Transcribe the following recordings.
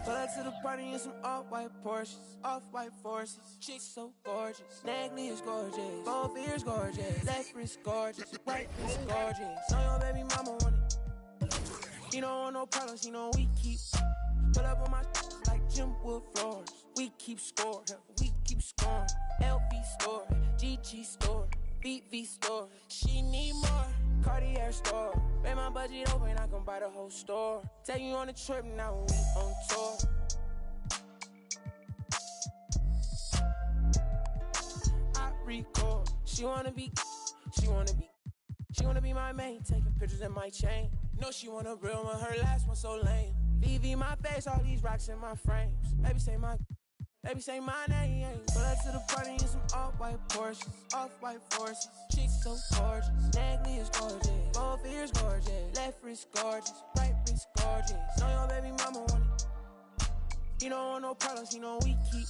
Pull up to the party in some off-white Porsches, off-white forces. Chicks so gorgeous, Nagley is gorgeous, both ears gorgeous, left wrist gorgeous, right wrist gorgeous. Know your baby mama want it. He don't want no problems, he know we keep. Pull up on my like Jim Wood floors. We keep score, we keep scoring. LV store, GG store, VV store. She need more. Cartier store. Make my budget open, I can buy the whole store. Take you on a trip, now we on tour. I record. She wanna be my main. Taking pictures in my chain. No, she want a real one, her last one so lame. VV my face, all these rocks in my frames. Baby say my name. Pull up to the party in some off-white Porsches, off-white forces. Chicks so gorgeous, Nagley is gorgeous, both ears gorgeous, left wrist gorgeous, right wrist gorgeous. Know your baby mama want it. He don't want no problems, he know we keep.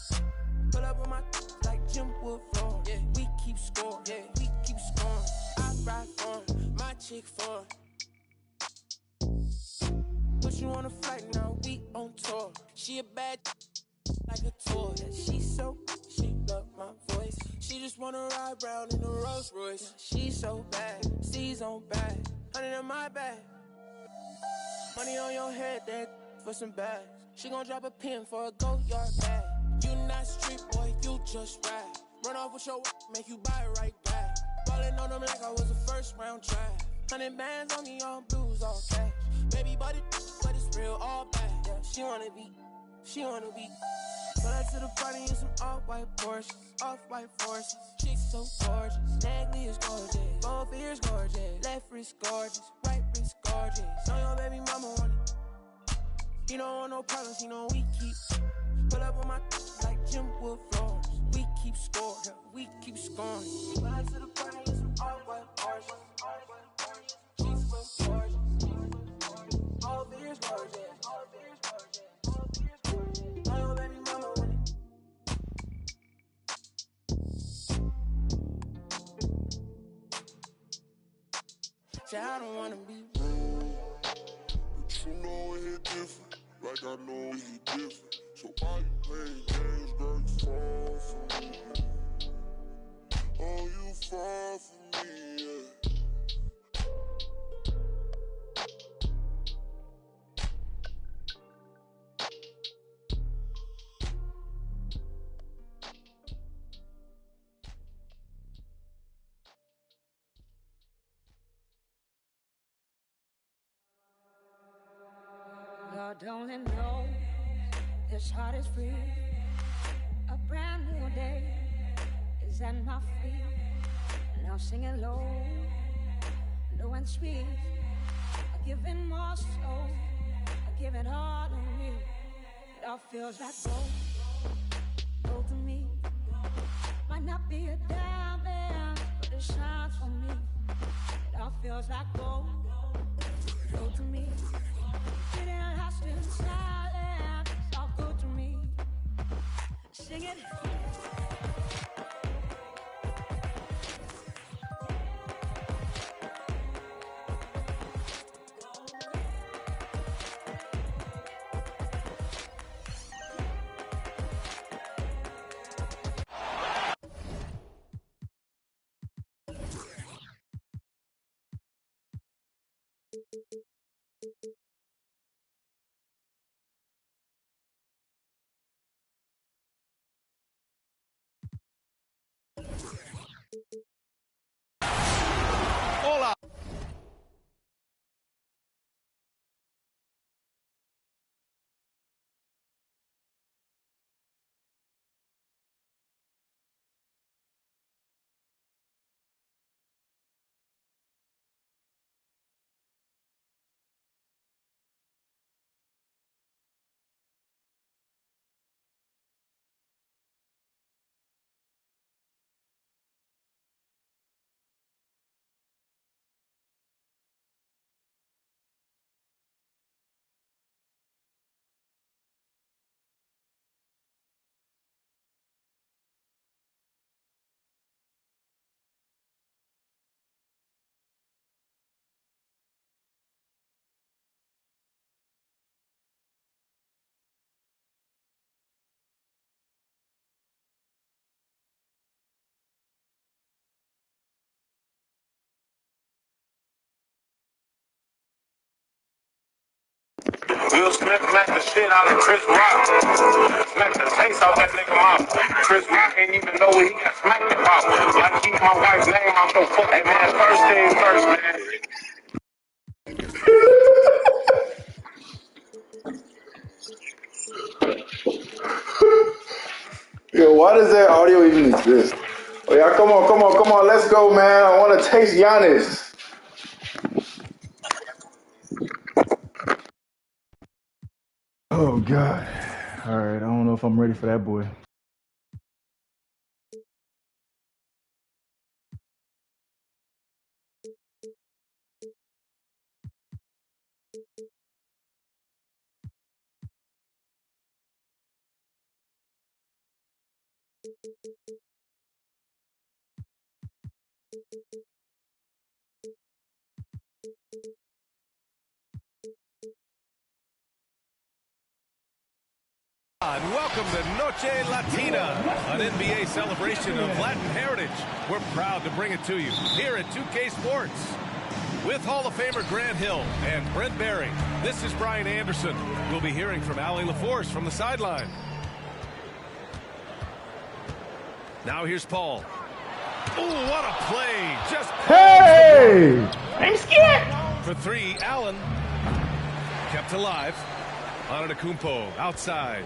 Pull up on my like Jim Wood floor. Yeah, we keep score. Yeah, we keep scoring. I ride for my chick for. Put you on a flight now, we on tour. She a bad like a toy. Yeah, she love my voice. She just wanna ride round in a Rolls Royce. Yeah, she so bad, C's on bag, 100 in my bag. Money on your head, that for some bags. She gon' drop a pin for a go-yard bag. You not street boy, you just ride. Run off with your make you buy it right back. Ballin' on them like I was a first round draft. 100 bands on me, all blues, all cash. Baby, but it's real, all bad. Yeah, she wanna be. Pull up to the party in some off-white Porsches, off-white forces. Chicks so gorgeous, Nagley is gorgeous, both ears gorgeous, left wrist gorgeous, right wrist gorgeous. Know your baby mama want it. He don't want no problems, he know we keep. Pull up on my like Jim Wood floors. We keep score, yeah, we keep scoring. Pull up to the party in some off-white Porsches, chicks so gorgeous, both ears gorgeous. Say I don't wanna be rude, but you know it hit different, like I know it hit different. So why you playing games, girl, you fall for me. Oh, you fall for me, yeah. Lord only knows this heart is free. A brand new day is at my feet. Now singing low and sweet. I give it more so, I give it all to me. It all feels like gold to me. Might not be a diamond, but it shines for me. It all feels like gold to me. Getting lost in silence, it's all good to me. Sing it. Will Smith smacked the shit out of Chris Rock. Smacked the taste off that nigga mouth. Chris Rock ain't even know what he got smacked about. I keep my wife's name out your foot. Hey man, first things first, man. Yo, why does that audio even exist? Oh yeah, come on, let's go, man. I want to taste Giannis. Oh God. All right, I don't know if I'm ready for that boy. And welcome to Noche Latina, an NBA celebration of Latin heritage. We're proud to bring it to you here at 2K Sports. With Hall of Famer Grant Hill and Brent Barry, this is Brian Anderson. We'll be hearing from Allie LaForce from the sideline. Now here's Paul. Ooh, what a play. Just Hey! I'm scared. for three, Allen. Kept alive. Antetokounmpo outside.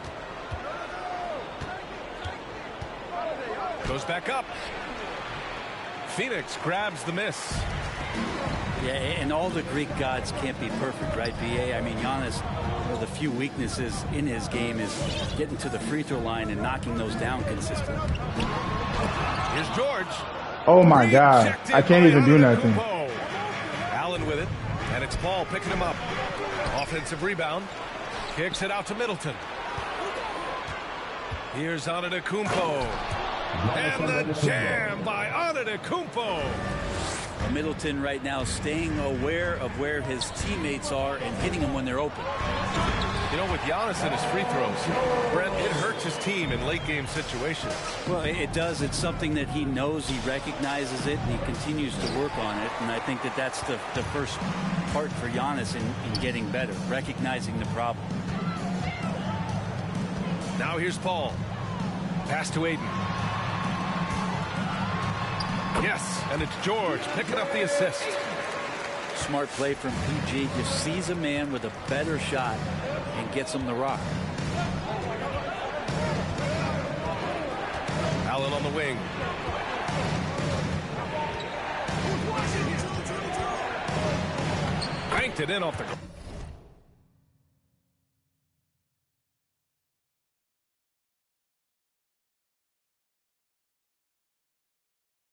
Goes back up. Phoenix grabs the miss. Yeah, and all the Greek gods can't be perfect, right, B.A.? I mean, Giannis, one of the few weaknesses in his game is getting to the free throw line and knocking those down consistently. Here's George. Oh my God, I can't even do nothing. Allen with it, and it's Paul picking him up. Offensive rebound. Kicks it out to Middleton. Here's Antetokounmpo. And the jam by Antetokounmpo. Middleton right now staying aware of where his teammates are and hitting them when they're open. You know, with Giannis and his free throws, Brent, it hurts his team in late game situations. Well, it does. It's something that he knows, he recognizes it, and he continues to work on it. And I think that that's the first part for Giannis in getting better, recognizing the problem. Now here's Paul. Pass to Aiden. Yes, and it's George picking up the assist. Smart play from PG. Just sees a man with a better shot and gets him the rock. Allen on the wing. Banked it in off the...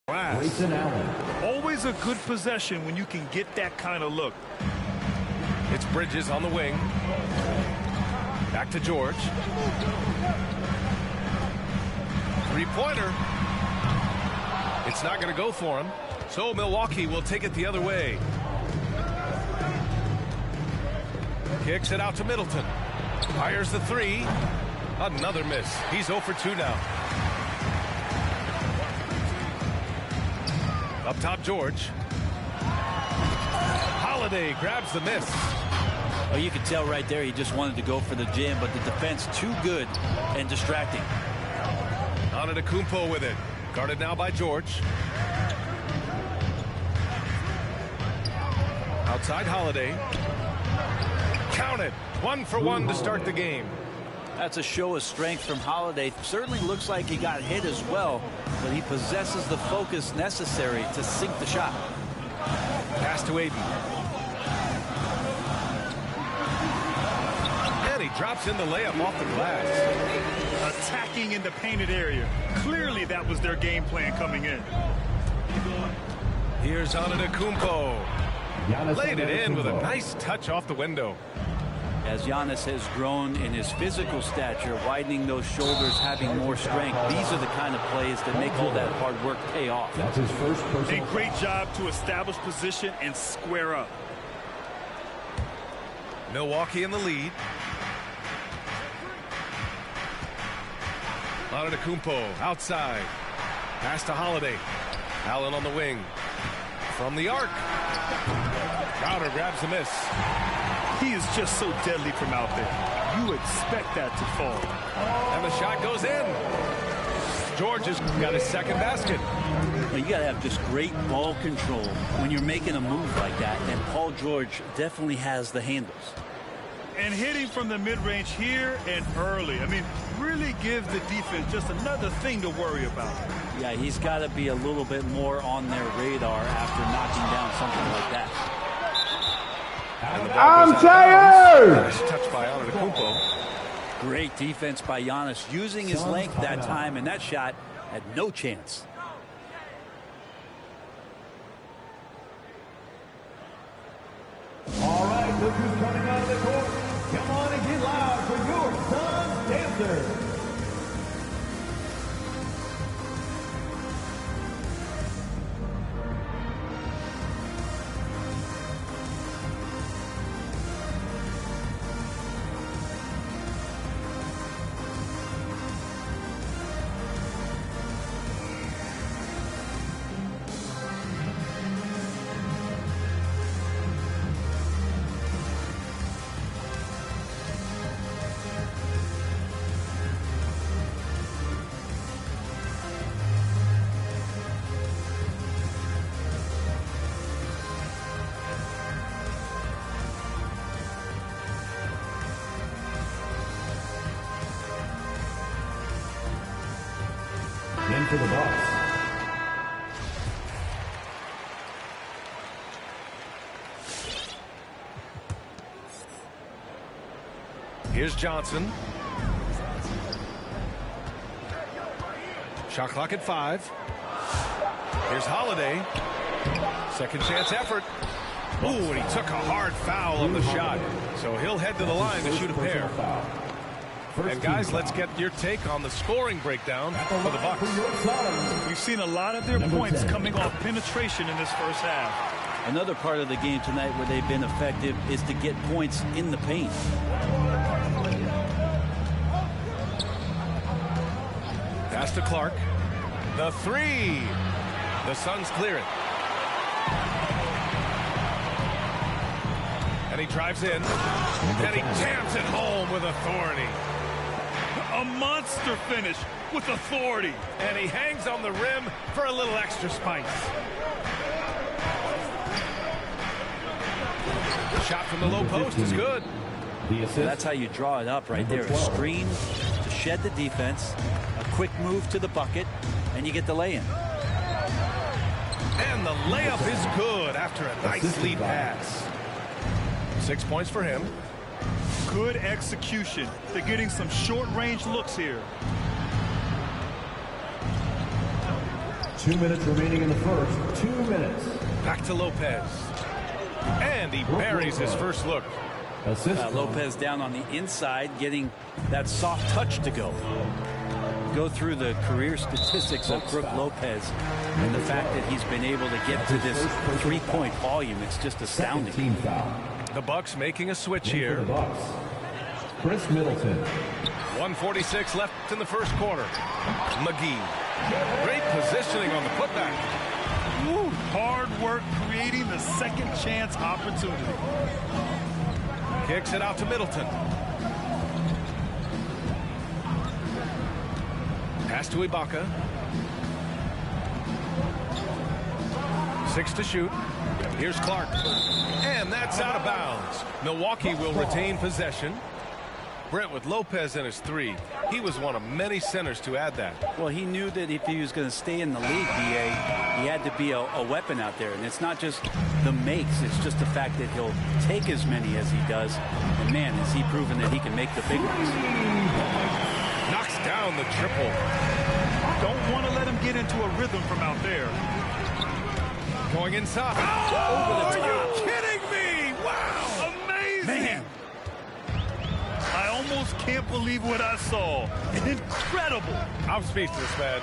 Grayson Allen. Always a good possession when you can get that kind of look. It's Bridges on the wing. Back to George. Three-pointer. It's not going to go for him. So Milwaukee will take it the other way. Kicks it out to Middleton. Fires the three. Another miss. He's 0 for 2 now. Up top, George. Holiday grabs the miss. Oh, you can tell right there he just wanted to go for the jam, but the defense too good and distracting. Antetokounmpo with it. Guarded now by George. Outside Holiday. Count it. 1 for 1 to start the game. That's a show of strength from Holiday. Certainly looks like he got hit as well, but he possesses the focus necessary to sink the shot. Pass to Aiden. And he drops in the layup off the glass. Attacking in the painted area. Clearly that was their game plan coming in. Here's Antetokounmpo. Laid it in with a nice touch off the window. As Giannis has grown in his physical stature, widening those shoulders, having more strength, these are the kind of plays that make all that hard work pay off. That's his first personal. A great job to establish position and square up. Milwaukee in the lead. Antetokounmpo outside. Pass to Holiday. Allen on the wing. From the arc. Crowder grabs the miss. He is just so deadly from out there. You expect that to fall. And the shot goes in. George has got his second basket. Well, you got to have just great ball control when you're making a move like that, and Paul George definitely has the handles. And hitting from the mid-range here and early. I mean, really gives the defense just another thing to worry about. Yeah, he's got to be a little bit more on their radar after knocking down something like that. I'm tired! Nice touch by Antetokounmpo. Great defense by Giannis, using his length that time, and that shot had no chance. All right, look who's coming out of the court. Come on and get loud for your Suns dancers. In for the Bucks. Here's Johnson. Shot clock at 5. Here's Holiday. Second chance effort. Ooh, and he took a hard foul on the shot. So he'll head to the line to shoot a pair. And guys, let's get your take on the scoring breakdown for the Bucks. We've seen a lot of their points coming off penetration in this first half. Another part of the game tonight where they've been effective is to get points in the paint. Pass to Clark. The 3. The Suns clear it. And he drives in. And he jams it home with authority. A monster finish with authority. And he hangs on the rim for a little extra spice. The shot from the low post is good. That's how you draw it up right there. A screen to shed the defense, a quick move to the bucket, and you get the lay-in. And the layup is good after a nice lead pass. 6 points for him. Good execution. They're getting some short-range looks here. 2 minutes remaining in the first. 2 minutes. Back to Lopez. And he buries his first look. Lopez down on the inside, getting that soft touch to go. Go through the career statistics of Brook Lopez and the fact that he's been able to get to this 3-point volume. It's just astounding. Team foul. The Bucks making a switch here. Chris Middleton. 1:46 left in the first quarter. McGee. Great positioning on the putback. Woo, hard work creating the second chance opportunity. Kicks it out to Middleton. Pass to Ibaka. 6 to shoot. Here's Clark. And that's out of bounds. Milwaukee will retain possession. Brent, with Lopez in his 3, he was one of many centers to add that. Well, he knew that if he was going to stay in the league, B.A., he had to be a weapon out there. And it's not just the makes, it's just the fact that he'll take as many as he does. And, man, has he proven that he can make the big ones. Knocks down the triple. Don't want to let him get into a rhythm from out there. Going inside. Oh, are you kidding me? Wow. Amazing. Man. I almost can't believe what I saw. Incredible. I'm speechless, man.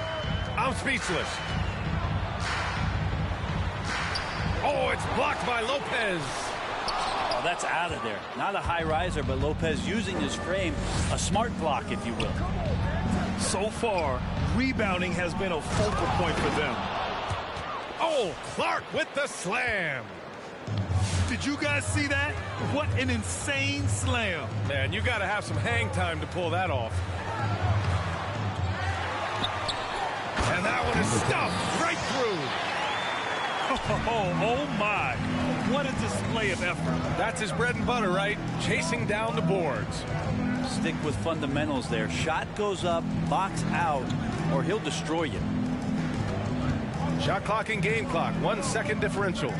I'm speechless. Oh, it's blocked by Lopez. Oh, that's out of there. Not a high riser, but Lopez using his frame. A smart block, if you will. So far, rebounding has been a focal point for them. Oh, Clark with the slam. Did you guys see that? What an insane slam. Man, you got to have some hang time to pull that off. And that one is stuffed right through. Oh my. What a display of effort. That's his bread and butter, right? Chasing down the boards. Stick with fundamentals there. Shot goes up, box out, or he'll destroy you. Shot clock and game clock, 1 second differential.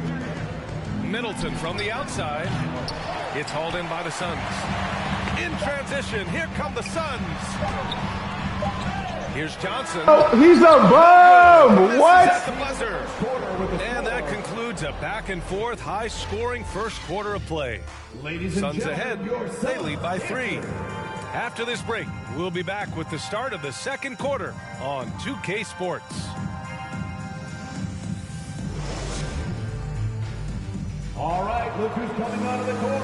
Middleton from the outside. It's hauled in by the Suns. In transition, here come the Suns. Here's Johnson. Oh, he's a bum! What? At the buzzer. And that concludes a back and forth, high-scoring first quarter of play. Suns ahead. They lead by 3. After this break, we'll be back with the start of the second quarter on 2K Sports. All right, look who's coming out of the court.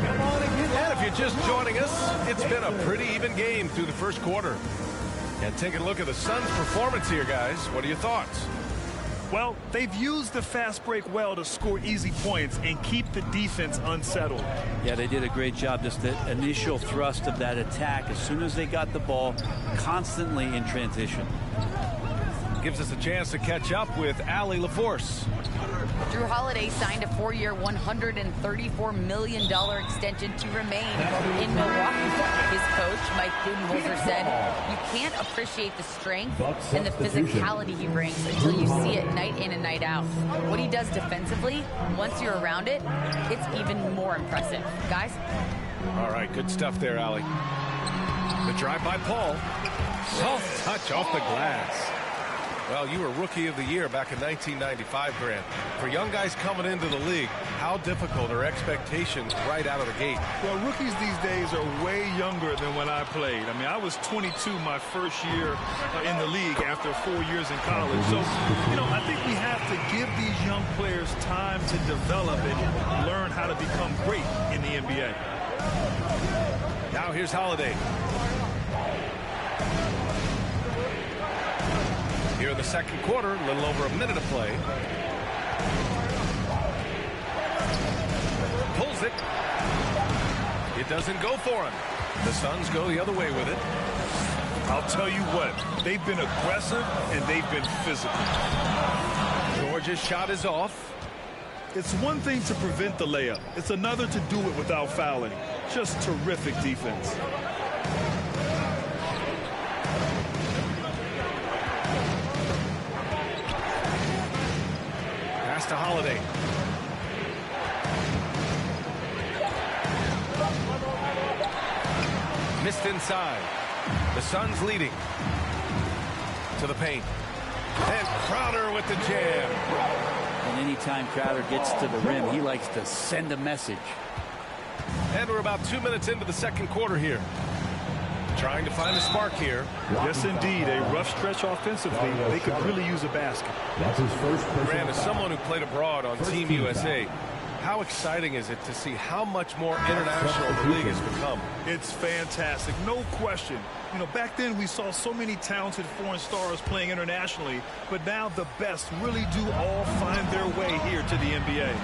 Come on and get And if you're just joining us, it's been a pretty even game through the first quarter. And taking a look at the Suns' performance here, guys. What are your thoughts? Well, they've used the fast break well to score easy points and keep the defense unsettled. Yeah, they did a great job. Just the initial thrust of that attack, as soon as they got the ball, constantly in transition. Gives us a chance to catch up with Allie LaForce. Drew Holiday signed a 4-year, $134 million extension to remain in Milwaukee. His coach, Mike Budenholzer, said, "You can't appreciate the strength and the physicality he brings until you see it night in and night out. What he does defensively, once you're around it, it's even more impressive." Guys? All right, good stuff there, Allie. The drive by Paul. Soft touch off the glass. Well, you were Rookie of the Year back in 1995, Grant. For young guys coming into the league, how difficult are expectations right out of the gate? Well, rookies these days are way younger than when I played. I mean, I was 22 my first year in the league after 4 years in college. So, you know, I think we have to give these young players time to develop and learn how to become great in the NBA. Now here's Holiday. Here in the second quarter, a little over a minute of play. Pulls it. It doesn't go for him. The Suns go the other way with it. I'll tell you what, they've been aggressive and they've been physical. Georgia's shot is off. It's one thing to prevent the layup. It's another to do it without fouling. Just terrific defense. To Holiday. Missed inside. The Suns leading. To the paint. And Crowder with the jam. And anytime Crowder gets to the rim, he likes to send a message. And we're about 2 minutes into the second quarter here. Trying to find a spark here. Yes, indeed. A rough stretch offensively. They could really use a basket. That's his first. Grant, as someone who played abroad on Team USA, how exciting is it to see how much more international the league has become? It's fantastic. No question. You know, back then we saw so many talented foreign stars playing internationally, but now the best really do all find their way here to the NBA.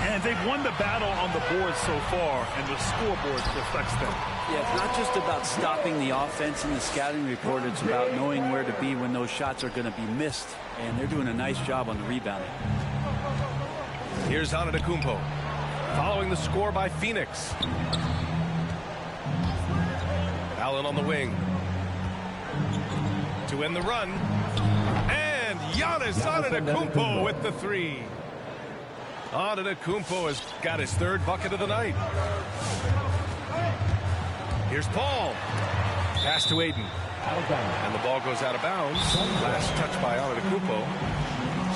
And they've won the battle on the board so far, and the scoreboard reflects that. Yeah, it's not just about stopping the offense in the scouting report. It's about knowing where to be when those shots are going to be missed. And they're doing a nice job on the rebounding. Here's Antetokounmpo. Following the score by Phoenix. Allen on the wing. To end the run. And Giannis Antetokounmpo with the three. Antetokounmpo has got his third bucket of the night. Here's Paul. Pass to Aiden. And the ball goes out of bounds. Last touch by Antetokounmpo.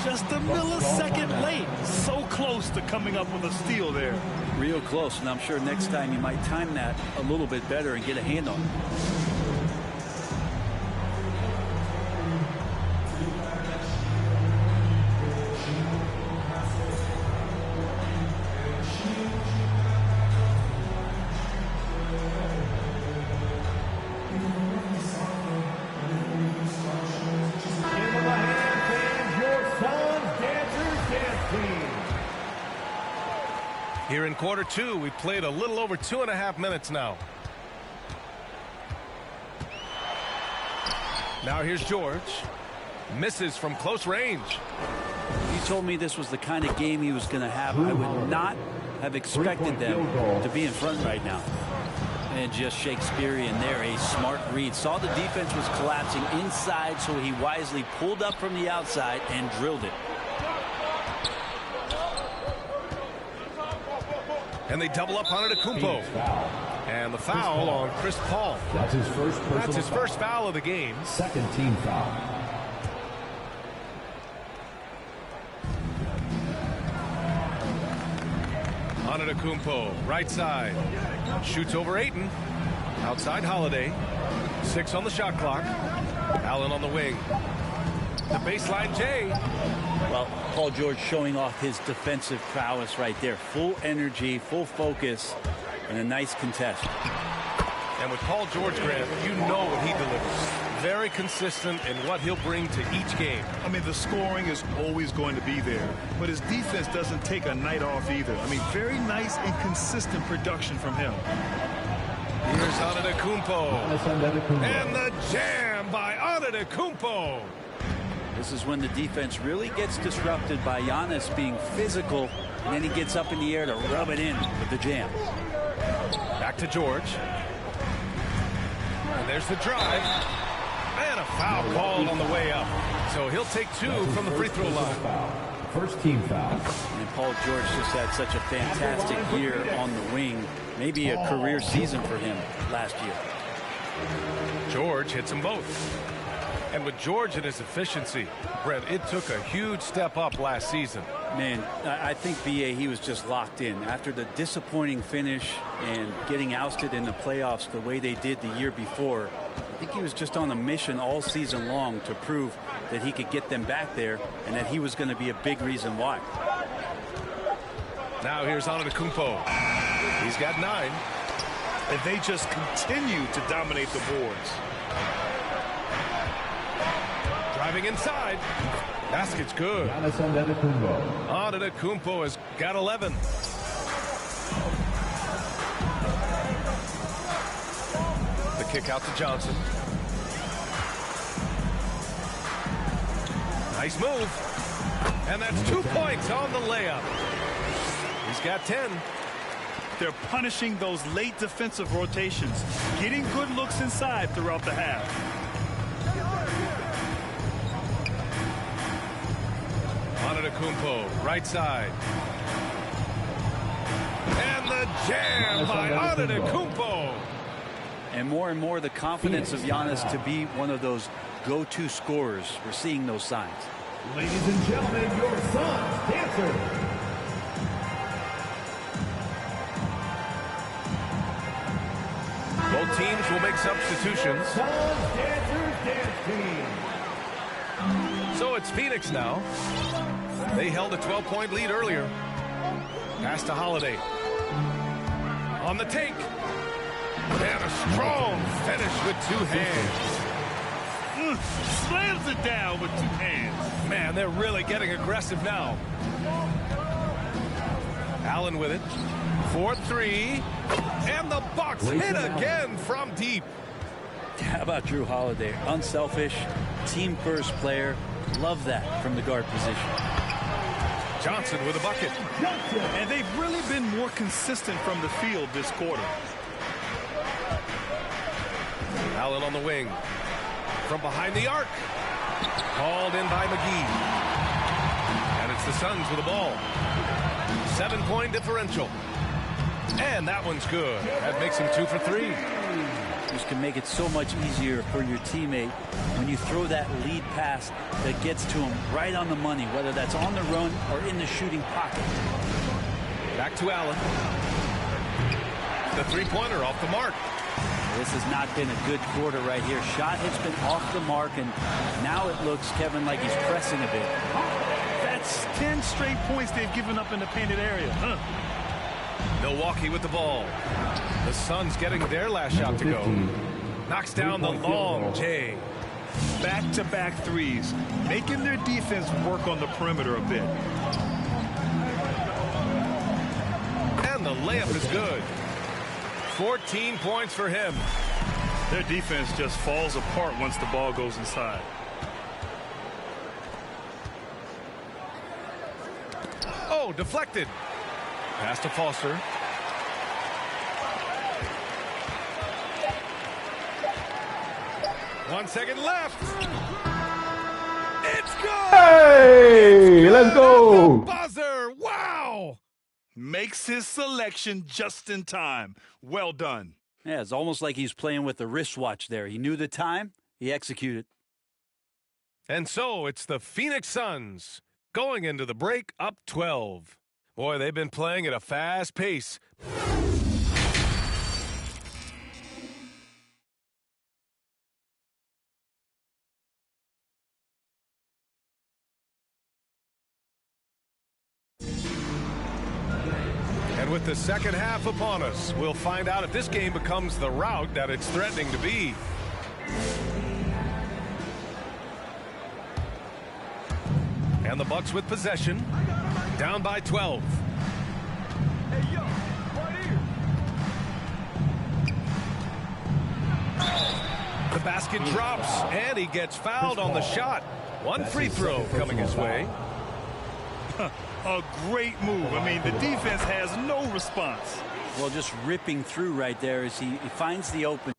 Just a millisecond late. So close to coming up with a steal there. Real close, and I'm sure next time you might time that a little bit better and get a hand on it. in quarter two. We've played a little over 2.5 minutes now. Now here's George. Misses from close range. He told me this was the kind of game he was going to have. I would not have expected them to be in front right now. And just Shakespearean there, a smart read. Saw the defense was collapsing inside, so he wisely pulled up from the outside and drilled it. And they double up on Antetokounmpo. And the foul on Chris Paul. That's his first foul of the game. Second team foul. Antetokounmpo, right side. Shoots over Ayton. Outside Holiday. 6 on the shot clock. Allen on the wing. The baseline, Jay. Well, Paul George showing off his defensive prowess right there. Full energy, full focus, and a nice contest. And with Paul George, Grant, you know what he delivers. Very consistent in what he'll bring to each game. I mean, the scoring is always going to be there, but his defense doesn't take a night off either. I mean, very nice and consistent production from him. Here's Antetokounmpo. And the jam by Antetokounmpo. This is when the defense really gets disrupted by Giannis being physical, and then he gets up in the air to rub it in with the jam. Back to George. And there's the drive. And a foul called on the way up. So he'll take 2 from the free throw line. First team foul. And Paul George just had such a fantastic year on the wing. Maybe a career season for him last year. George hits them both. And with George and his efficiency, Brent, it took a huge step up last season. Man, I think, B.A., he was just locked in. After the disappointing finish and getting ousted in the playoffs the way they did the year before, I think he was just on a mission all season long to prove that he could get them back there and that he was going to be a big reason why. Now here's Antetokounmpo. He's got 9. And they just continue to dominate the boards. Driving inside. Basket's good. Antetokounmpo has got 11. The kick out to Johnson. Nice move. And that's 2 points on the layup. He's got 10. They're punishing those late defensive rotations, getting good looks inside throughout the half. Antetokounmpo, right side. And the jam by Antetokounmpo. And more the confidence of Giannis to be one of those go-to scorers. We're seeing those signs. Ladies and gentlemen, your Suns dancer. Both teams will make substitutions. Suns Dancers Dance Team. So it's Phoenix now. They held a 12-point lead earlier. Pass to Holiday. On the take. And a strong finish with 2 hands. Slams it down with 2 hands. Man, they're really getting aggressive now. Allen with it. 4-3. And the Bucks hit again from deep. How about Jrue Holiday? Unselfish, team-first player. Love that from the guard position. Johnson with a bucket. And they've really been more consistent from the field this quarter. Allen on the wing. From behind the arc. Called in by McGee. And it's the Suns with the ball. 7-point differential. And that one's good. That makes him 2 for 3. This can make it so much easier for your teammate when you throw that lead pass that gets to him right on the money, whether that's on the run or in the shooting pocket. Back to Allen. The 3-pointer off the mark. This has not been a good quarter right here. Shot has been off the mark, and now it looks, Kevin, like he's pressing a bit. That's 10 straight points they've given up in the painted area. Milwaukee with the ball. The Suns getting their last shot to go. Knocks down the long J. Back-to-back threes, making their defense work on the perimeter a bit. And the layup is good. 14 points for him. Their defense just falls apart once the ball goes inside. Oh, deflected. Pass to Foster. One second left. It's good. Hey, let's go. Buzzer. Wow. Makes his selection just in time. Well done. Yeah, it's almost like he's playing with the wristwatch there. He knew the time. He executed. And so it's the Phoenix Suns going into the break up 12. Boy, they've been playing at a fast pace. And with the second half upon us, we'll find out if this game becomes the rout that it's threatening to be. And the Bucks with possession, down by 12. Hey, yo, right here. The basket drops, and he gets fouled on the shot. One free throw coming his way. A great move. I mean, the defense has no response. Well, just ripping through right there as he finds the open.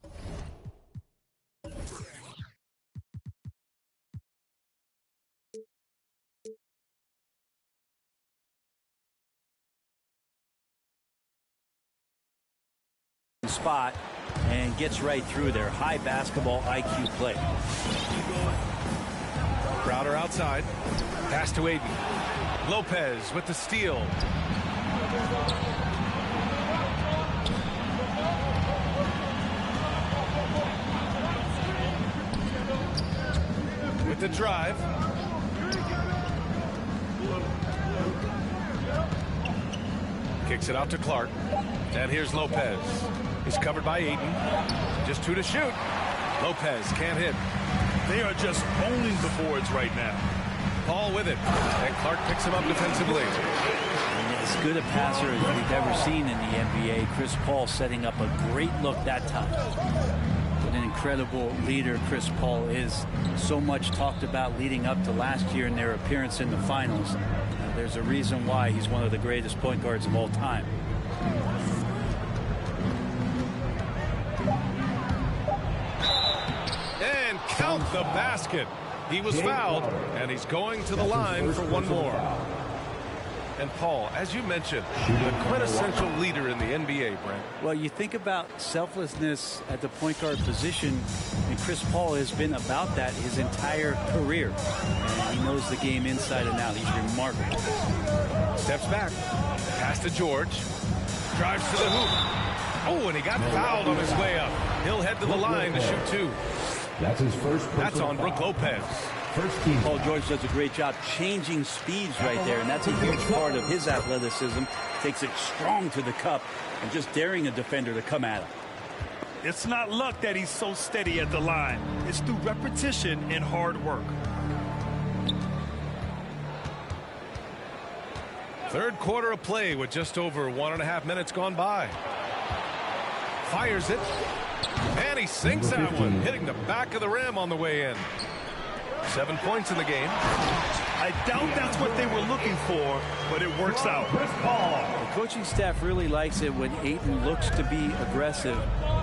Spot and gets right through there. High basketball IQ play. Crowder outside. Pass to Aiden. Lopez with the steal. With the drive. Kicks it out to Clark. And here's Lopez. He's covered by Aiden. Just two to shoot. Lopez can't hit. They are just owning the boards right now. Paul with it. And Clark picks him up defensively. And as good a passer as we've ever seen in the NBA. Chris Paul setting up a great look that time. What an incredible leader Chris Paul is. So much talked about leading up to last year in their appearance in the finals. There's a reason why he's one of the greatest point guards of all time. And count the basket. He was fouled, and he's going to the line for one more. And Paul, as you mentioned, the quintessential leader in the NBA, Brent. Well, you think about selflessness at the point guard position, and Chris Paul has been about that his entire career. And he knows the game inside and out. He's remarkable. Steps back. Pass to George. Drives to the hoop. Oh, and he got fouled on his way up. He'll head to the line to shoot two. That's his first. That's on Brook Lopez. First team. Paul George does a great job changing speeds right there, and that's a huge part of his athleticism. Takes it strong to the cup and just daring a defender to come at him. It's not luck that he's so steady at the line. It's through repetition and hard work. Third quarter of play with just over 1.5 minutes gone by. Fires it. And he sinks that one, hitting the back of the rim on the way in. 7 points in the game. I doubt that's what they were looking for, but it works out. The coaching staff really likes it when Ayton looks to be aggressive,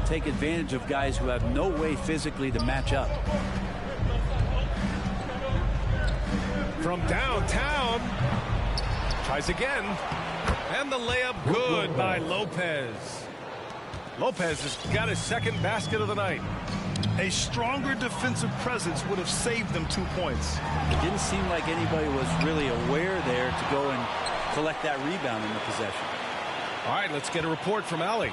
take advantage of guys who have no way physically to match up. From downtown. Tries again. And the layup good by Lopez. Lopez has got his second basket of the night. A stronger defensive presence would have saved them 2 points. It didn't seem like anybody was really aware there to go and collect that rebound in the possession. All right, let's get a report from Allie.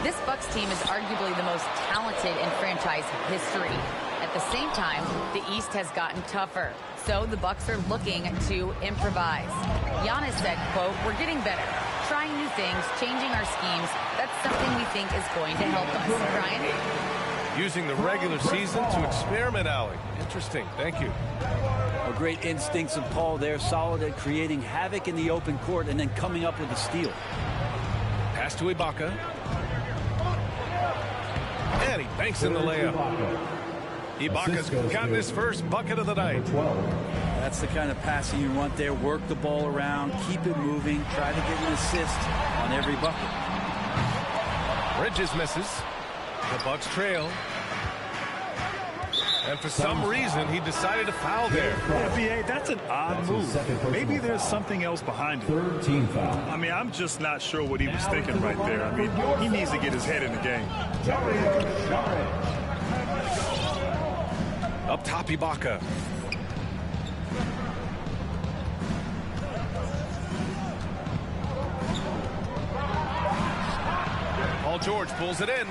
This Bucks team is arguably the most talented in franchise history. At the same time, the East has gotten tougher. So the Bucks are looking to improvise. Giannis said, quote, "We're getting better, trying new things, changing our schemes. That's something we think is going to help us." Brian? Using the regular season to experiment, Allie. Interesting. Thank you. Well, great instincts of Paul there, solid at creating havoc in the open court and then coming up with a steal. Pass to Ibaka. And he banks in the layup. Ibaka's gotten his first bucket of the night. That's the kind of passing you want there. Work the ball around, keep it moving, try to get an assist on every bucket. Bridges misses. The Bucks trail. And for some reason, he decided to foul there. Yeah, B.A., that's an odd move. Maybe there's something else behind it. Third team foul. I mean, I'm just not sure what he was thinking right there. I mean, he needs to get his head in the game. Up top, Ibaka. Paul George pulls it in.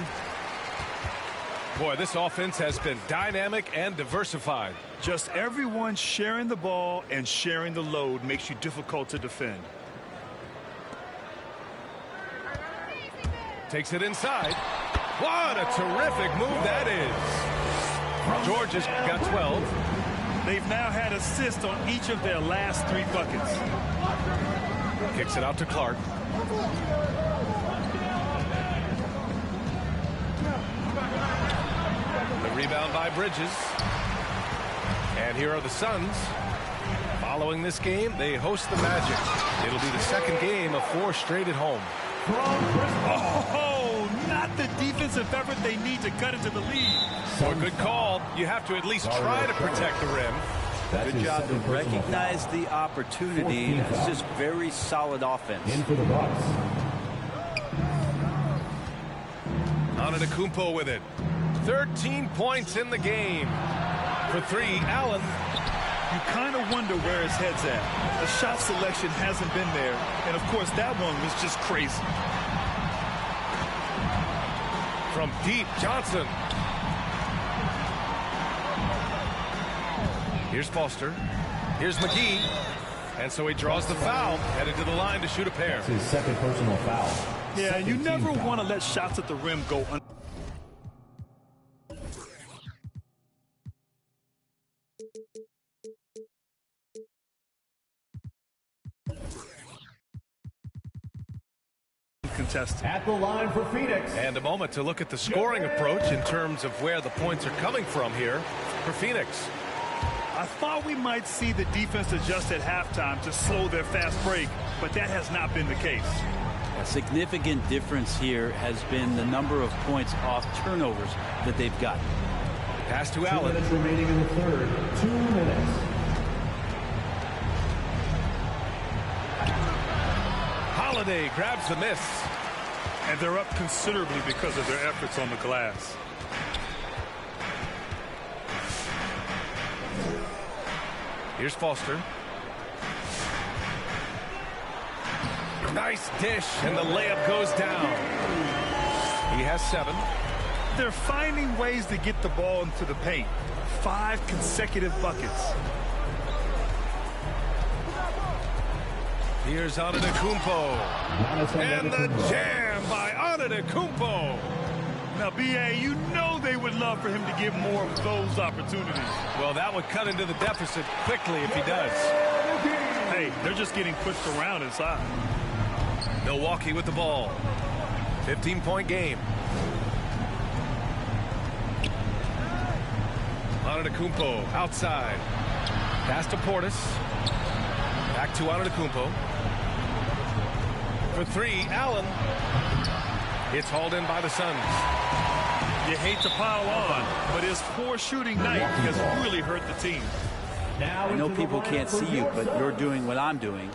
Boy, this offense has been dynamic and diversified. Just everyone sharing the ball and sharing the load makes you difficult to defend. Takes it inside. What a terrific move that is. George has got 12. They've now had assists on each of their last 3 buckets. Kicks it out to Clark. The rebound by Bridges. And here are the Suns. Following this game, they host the Magic. It'll be the second game of 4 straight at home. Oh, not the defensive effort they need to cut into the lead. So good call. You have to at least try to protect the rim. Good job to recognize the opportunity. It's just very solid offense. In for the Bucks. Antetokounmpo with it. 13 points in the game. For 3, Allen. You kind of wonder where his head's at. The shot selection hasn't been there. And, of course, that one was just crazy. From deep, Johnson. Here's Foster. Here's McGee. And so he draws the foul, headed to the line to shoot a pair. That's his second personal foul. Yeah, you never want to let shots at the rim go contested. At the line for Phoenix. And a moment to look at the scoring approach in terms of where the points are coming from here for Phoenix. I thought we might see the defense adjust at halftime to slow their fast break, but that has not been the case. A significant difference here has been the number of points off turnovers that they've got. Pass to 2 Allen. minutes remaining in the third. 2 minutes. Holiday grabs the miss. And they're up considerably because of their efforts on the glass. Here's Foster. Nice dish, and the layup goes down. He has 7. They're finding ways to get the ball into the paint. 5 consecutive buckets. Here's Antetokounmpo. And the jam by Antetokounmpo. Now, B.A., you know they would love for him to give more of those opportunities. Well, that would cut into the deficit quickly if he does. Hey, they're just getting pushed around inside. Milwaukee with the ball. 15-point game. Antetokounmpo outside. Pass to Portis. Back to Antetokounmpo. For 3, Allen. It's hauled in by the Suns. You hate to pile on, but his poor shooting night has really hurt the team. I know people can't see you, but you're doing what I'm doing.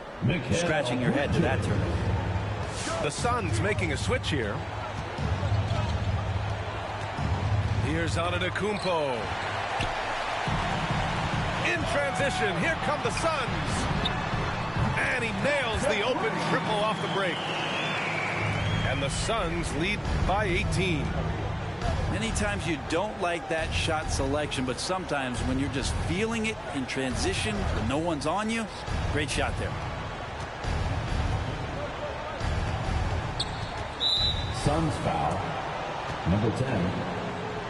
Scratching your head to that turnover. The Suns making a switch here. Here's Antetokounmpo. In transition, here come the Suns. And he nails the open triple off the break. And the Suns lead by 18. Many times you don't like that shot selection, but sometimes when you're just feeling it in transition, when no one's on you, great shot there. Suns foul. Number 10.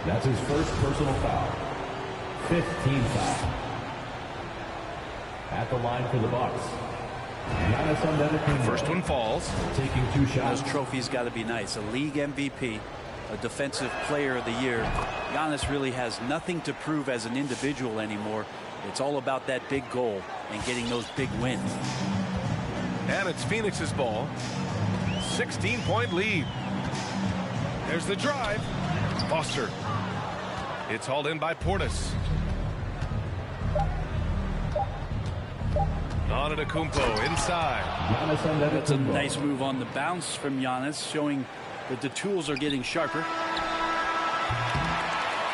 That's his first personal foul. 15th foul. At the line for the Bucks. First one falls. Taking 2 shots. Those trophies got to be nice. A league MVP, a defensive player of the year. Giannis really has nothing to prove as an individual anymore. It's all about that big goal and getting those big wins. And it's Phoenix's ball. 16-point lead. There's the drive. Foster. It's hauled in by Portis. Antetokounmpo inside. That's a nice move on the bounce from Giannis, showing that the tools are getting sharper.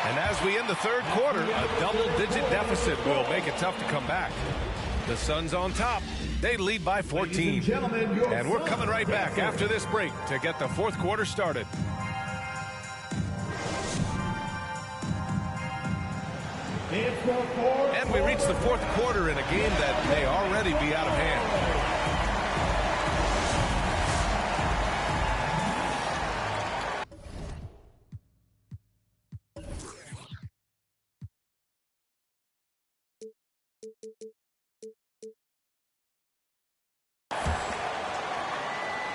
And as we end the third quarter, a double-digit deficit will make it tough to come back. The Suns on top. They lead by 14. And we're coming right back after this break to get the fourth quarter started. And we reach the fourth quarter in a game that may already be out of hand.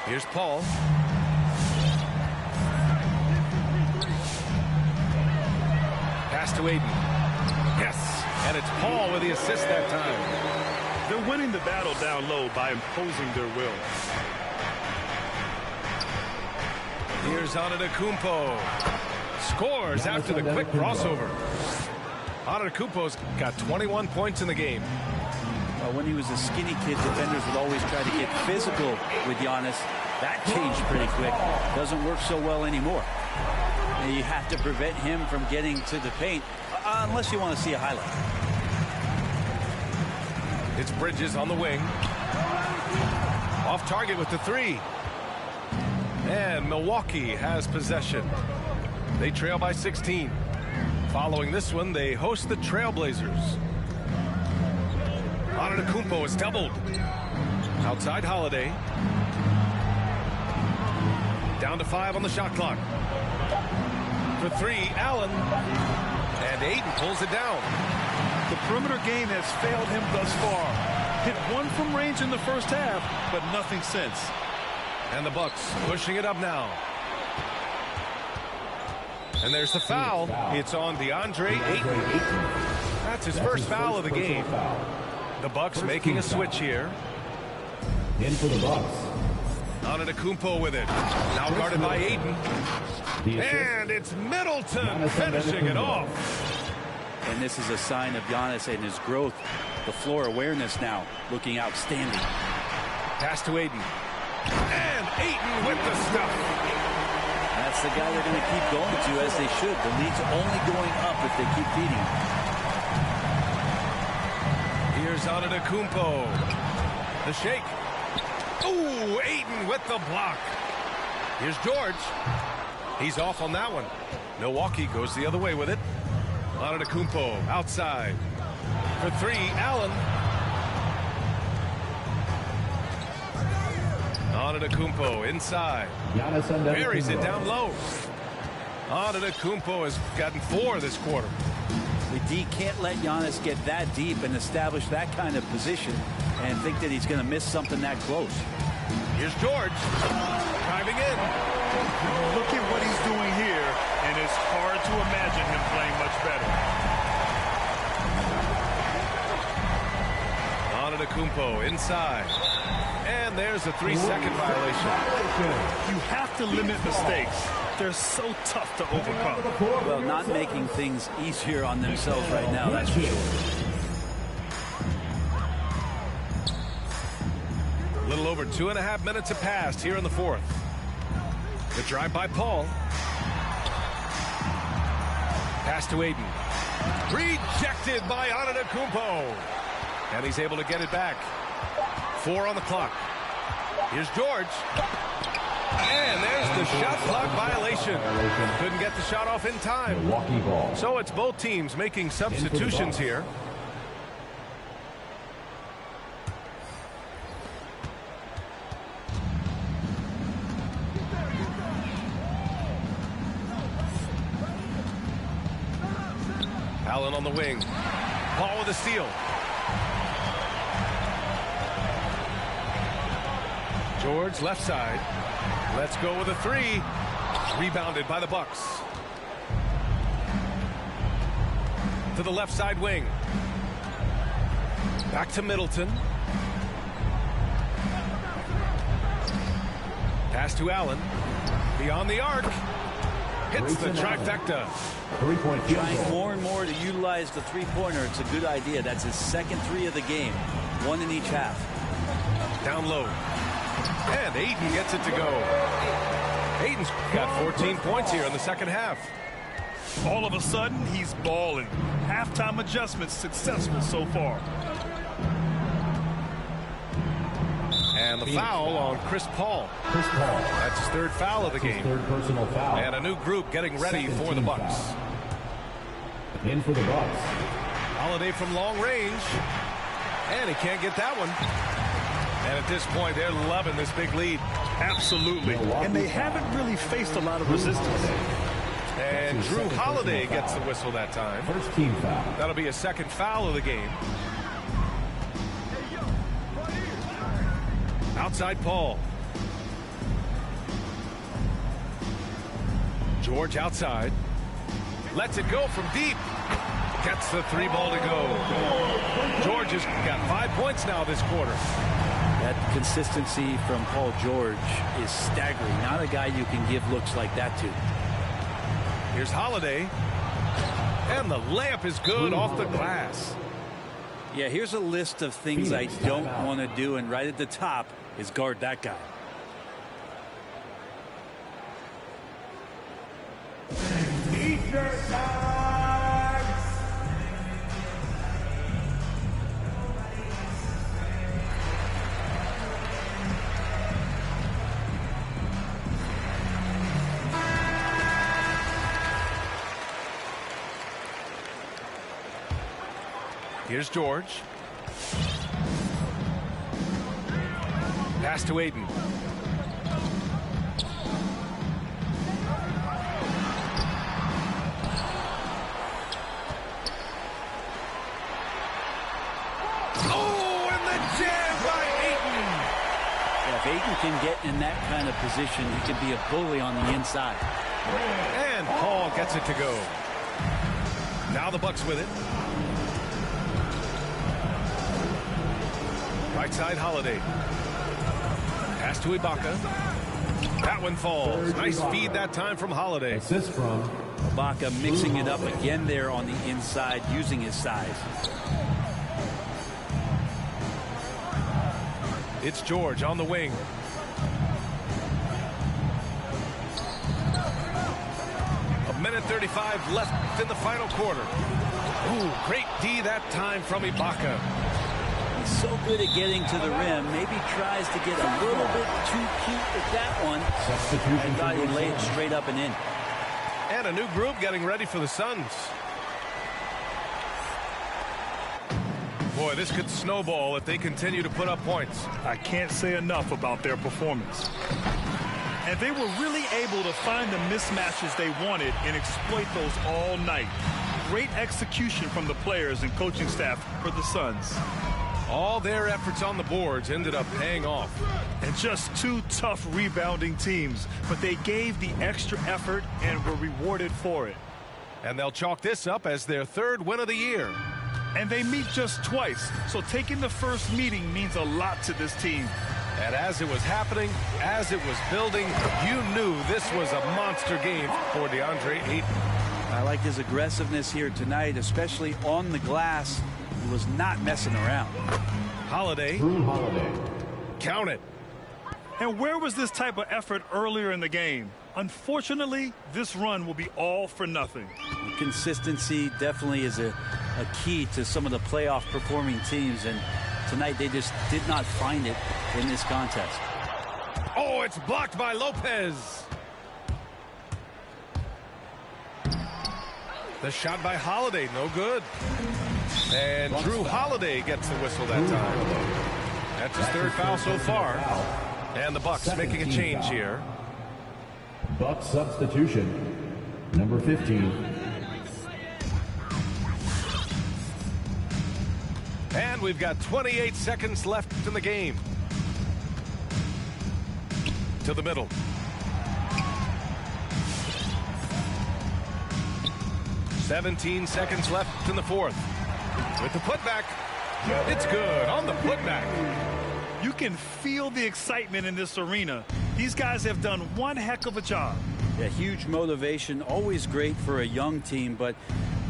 Here's Paul. Pass to Aiden. Yes, and it's Paul with the assist that time. They're winning the battle down low by imposing their will. Here's Antetokounmpo. Scores after the quick crossover. Antetokounmpo's got 21 points in the game. When he was a skinny kid, defenders would always try to get physical with Giannis. That changed pretty quick. Doesn't work so well anymore. And you have to prevent him from getting to the paint, unless you want to see a highlight. It's Bridges on the wing. Off target with the three. And Milwaukee has possession. They trail by 16. Following this one, they host the Trailblazers. Antetokounmpo is doubled. Outside Holiday. Down to 5 on the shot clock. For 3, Allen. And Aiden pulls it down. The perimeter game has failed him thus far. Hit one from range in the first half, but nothing since. And the Bucks pushing it up now. And there's the foul. It's on DeAndre Ayton. That's his first foul of the game. The Bucks making a switch here. In for the Bucks. Antetokounmpo with it. Now guarded by Aiden. And it's Middleton finishing it off. And this is a sign of Giannis and his growth. The floor awareness now looking outstanding. Pass to Aiden. And Ayton with the stuff. That's the guy they're going to keep going to, as they should. The lead's only going up if they keep feeding him. Here's Antetokounmpo. The shake. Ooh, Ayton with the block. Here's George. He's off on that one. Milwaukee goes the other way with it. Antetokounmpo outside. For 3, Allen. Antetokounmpo inside. Buries it down low. Antetokounmpo has gotten 4 this quarter. The D can't let Giannis get that deep and establish that kind of position and think that he's going to miss something that close. Here's George. Driving in. Look at what he's doing here, and it's hard to imagine him playing much better. Antetokounmpo inside. And there's a 3-second violation. You have to limit mistakes. They're so tough to overcome. Well, not making things easier on themselves right now, that's for sure. A little over 2.5 minutes have passed here in the fourth. The drive by Paul. Pass to Aiden. Rejected by Antetokounmpo. And he's able to get it back. 4 on the clock. Here's George. And there's the shot clock violation. Couldn't get the shot off in time. So it's both teams making substitutions here. Allen on the wing. Paul with a steal. George, left side. Let's go with a three. Rebounded by the Bucks. To the left side wing. Back to Middleton. Pass to Allen. Beyond the arc. Hits the trifecta. Three-point field Trying goal. more and more to utilize the three-pointer. It's a good idea. That's his second three of the game. One in each half. Down low. And Ayton gets it to go. Ayton's got 14 points here in the second half. All of a sudden, he's balling. Halftime adjustments successful so far. And the foul on Chris Paul. Chris Paul. That's his third foul of the His game. third personal foul. And a new group getting ready Second for the team Bucks. foul. In for the Bucks. Holiday from long range. And he can't get that one. And at this point, they're loving this big lead. Absolutely. And they haven't really faced a lot of resistance. And Drew Holiday gets the whistle that time. First team foul. That'll be a second foul of the game. Outside Paul. George outside. Lets it go from deep. Gets the three ball to go. George has got 5 points now this quarter. That consistency from Paul George is staggering. Not a guy you can give looks like that to. Here's Holiday. And the layup is good off the glass. Yeah, here's a list of things I don't want to do, and right at the top is guard that guy. Eat your tags. Here's George. Pass to Ayton. Oh, and the jam by Ayton. Yeah, if Ayton can get in that kind of position, he can be a bully on the inside. And Paul gets it to go. Now the Bucks with it. Right side Holiday. Pass to Ibaka. That one falls. Nice feed that time from Holiday. Assist from Ibaka mixing it up again there on the inside, using his size. It's George on the wing. A minute 35 left in the final quarter. Ooh, great D that time from Ibaka. He's so good at getting to the rim. Maybe tries to get a little bit too cute with that one. I thought he laid straight up and in. And a new group getting ready for the Suns. Boy, this could snowball if they continue to put up points. I can't say enough about their performance. And they were really able to find the mismatches they wanted and exploit those all night. Great execution from the players and coaching staff for the Suns. All their efforts on the boards ended up paying off. And just two tough rebounding teams, but they gave the extra effort and were rewarded for it. And they'll chalk this up as their third win of the year. And they meet just twice, so taking the first meeting means a lot to this team. And as it was happening, as it was building, you knew this was a monster game for DeAndre Ayton. I like his aggressiveness here tonight, especially on the glass. He was not messing around. Holiday. Drew Holiday. Count it. And where was this type of effort earlier in the game? Unfortunately, this run will be all for nothing. Consistency definitely is a key to some of the playoff performing teams, and tonight they just did not find it in this contest. Oh, it's blocked by Lopez. The shot by Holiday, no good. And Drew Holiday gets the whistle that time. That's his third foul so far. And the Bucks making a change here. Bucks substitution. Number 15. And we've got 28 seconds left in the game. to the middle. "17 seconds left in the fourth. With the putback, it's good on the putback. You can feel the excitement in this arena. These guys have done one heck of a job. Yeah, huge motivation, always great for a young team, but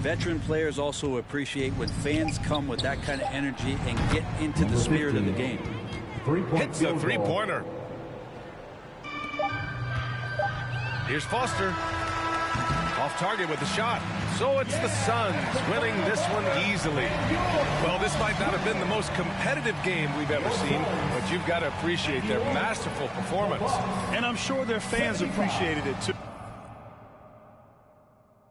veteran players also appreciate when fans come with that kind of energy and get into the spirit of the game. Hits a three-pointer. Here's Foster. Off target with the shot. So it's the Suns winning this one easily. Well, this might not have been the most competitive game we've ever seen, but you've got to appreciate their masterful performance. And I'm sure their fans appreciated it too.